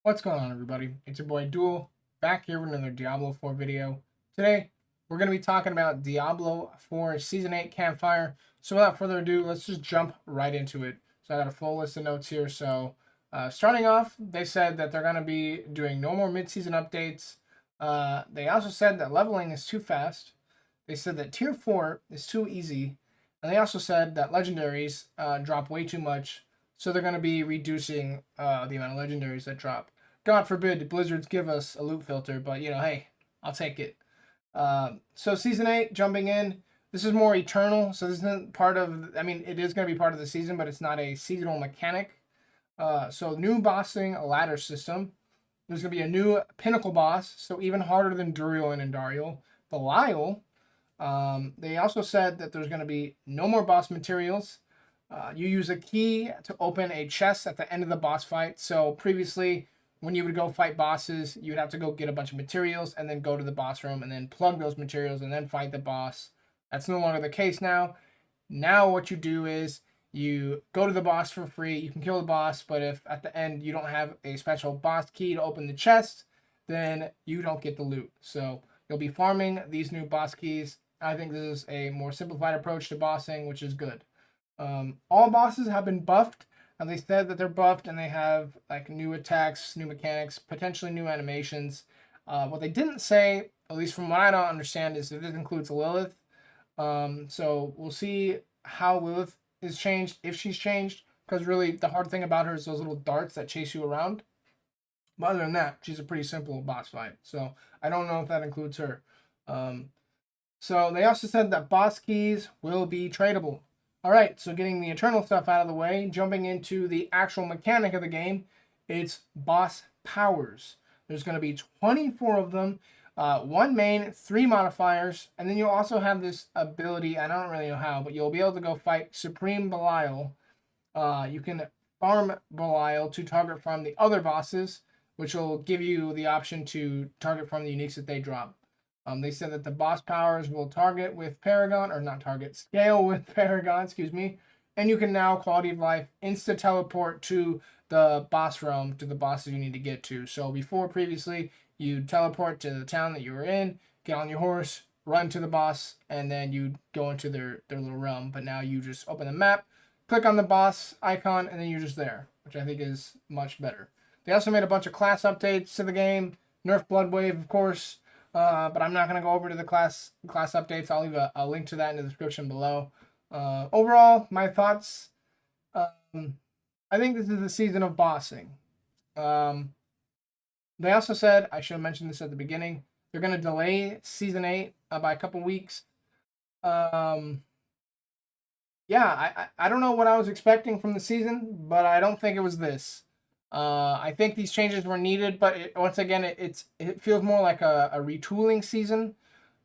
What's going on, everybody? It's your boy Duel, back here with another Diablo 4 video. Today, we're going to be talking about Diablo 4 Season 8 Campfire. So without further ado, let's just jump right into it. So I got a full list of notes here. So starting off, they said that they're going to be doing no more mid-season updates. They also said that leveling is too fast. They said that Tier 4 is too easy. And they also said that legendaries drop way too much. So they're going to be reducing the amount of legendaries that drop. God forbid Blizzards give us a loot filter, but hey, I'll take it. So Season 8, jumping in, this is more eternal. So this isn't part of, it is going to be part of the season, but it's not a seasonal mechanic. So new bossing, a ladder system. There's going to be a new pinnacle boss, so even harder than Duriel and Andariel. Belial. They also said that there's going to be no more boss materials. You use a key to open a chest at the end of the boss fight. So previously, when you would go fight bosses, you would have to go get a bunch of materials and then go to the boss room and then plug those materials and then fight the boss. That's no longer the case now. Now what you do is you go to the boss for free. You can kill the boss, but if at the end you don't have a special boss key to open the chest, then you don't get the loot. So you'll be farming these new boss keys. I think this is a more simplified approach to bossing, which is good. All bosses have been buffed, and they said that they're buffed and they have like new attacks, new mechanics, potentially new animations. What they didn't say, at least from what I don't understand, is that this includes Lilith. So we'll see how Lilith is changed, if she's changed, because really the hard thing about her is those little darts that chase you around. But other than that, she's a pretty simple boss fight. So I don't know if that includes her. So they also said that boss keys will be tradable. All right, so getting the eternal stuff out of the way, jumping into the actual mechanic of the game, it's boss powers. There's going to be 24 of them, one main, 3 modifiers, and then you'll also have this ability, I don't really know how, but you'll be able to go fight Supreme Belial. You can farm Belial to target from the other bosses, which will give you the option to target from the uniques that they drop. They said that the boss powers will target with Paragon, or not target, scale with Paragon, excuse me. And you can now, quality of life, insta teleport to the boss realm, to the bosses you need to get to. So before, previously, you teleport to the town that you were in, get on your horse, run to the boss, and then you go into their little realm. But now you just open the map, click on the boss icon, and then you're just there, which I think is much better. They also made a bunch of class updates to the game. Nerf Blood Wave, of course. But I'm not going to go over to the class updates. I'll leave a link to that in the description below. Overall, my thoughts. I think this is the season of bossing. They also said, I should have mentioned this at the beginning, they're going to delay Season 8 by a couple weeks. Yeah, I don't know what I was expecting from the season, but I don't think it was this. I think these changes were needed, but once again, it feels more like a retooling season.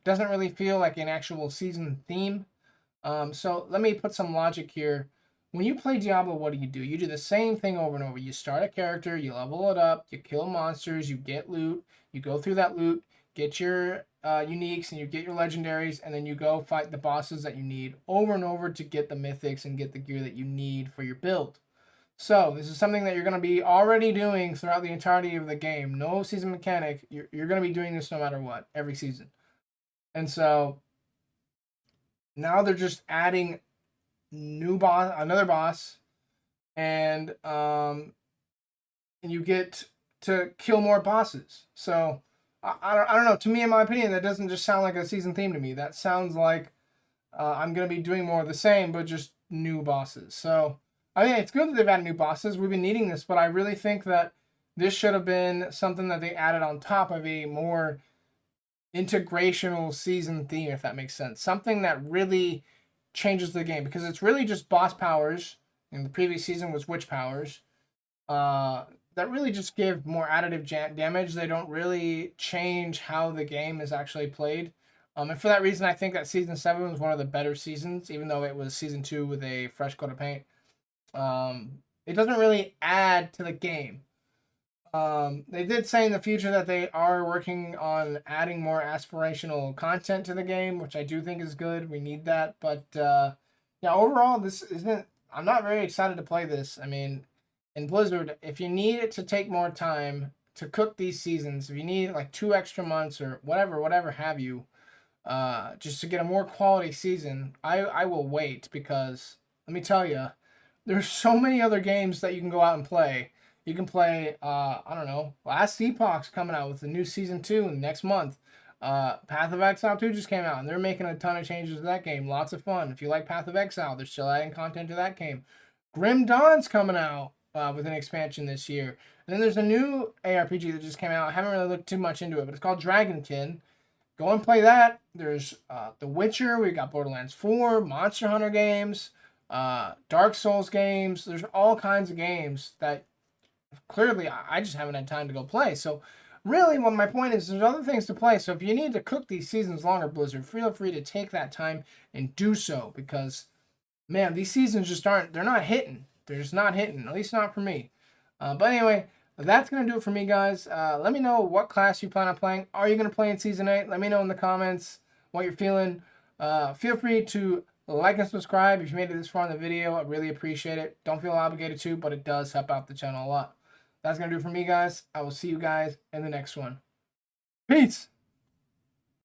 Doesn't really feel like an actual season theme. So let me put some logic here. When you play Diablo, what do? You do the same thing over and over. You start a character, you level it up, you kill monsters, you get loot, you go through that loot, get your uniques, and you get your legendaries, and then you go fight the bosses that you need over and over to get the mythics and get the gear that you need for your build. So this is something that you're going to be already doing throughout the entirety of the game. No season mechanic. You're going to be doing this no matter what, every season. And so now they're just adding another boss, and you get to kill more bosses. So I don't know. To me, in my opinion, that doesn't just sound like a season theme to me. That sounds like I'm going to be doing more of the same, but just new bosses. So I mean, it's good that they've added new bosses. We've been needing this, but I really think that this should have been something that they added on top of a more integrational season theme, if that makes sense. Something that really changes the game, because it's really just boss powers. And the previous season was witch powers. That really just give more additive damage. They don't really change how the game is actually played. And for that reason, I think that Season 7 was one of the better seasons, even though it was Season 2 with a fresh coat of paint. It doesn't really add to the game. They did say in the future that they are working on adding more aspirational content to the game, which I do think is good. We need that. But yeah, overall, this isn't. I'm not very excited to play this. I mean, in Blizzard, if you need it to take more time to cook these seasons, if you need like 2 extra months or whatever have you, just to get a more quality season, I will wait, because let me tell you, there's so many other games that you can go out and play. You can play, I don't know, Last Epoch's coming out with a new season 2 next month. Path of Exile 2 just came out, and they're making a ton of changes to that game. Lots of fun. If you like Path of Exile, they're still adding content to that game. Grim Dawn's coming out with an expansion this year. And then there's a new ARPG that just came out. I haven't really looked too much into it, but it's called Dragonkin. Go and play that. There's The Witcher. We got Borderlands 4, Monster Hunter games, Dark Souls games. There's all kinds of games that clearly I just haven't had time to go play. So really, what my point is, there's other things to play. So if you need to cook these seasons longer, Blizzard, feel free to take that time and do so, because, man, these seasons just aren't, they're not hitting. They're just not hitting, at least not for me. But anyway, that's going to do it for me, guys. Let me know what class you plan on playing. Are you going to play in Season 8? Let me know in the comments what you're feeling. Feel free to like and subscribe if you made it this far in the video. I really appreciate it. Don't feel obligated to, but it does help out the channel a lot. That's going to do it for me, guys. I will see you guys in the next one. Peace!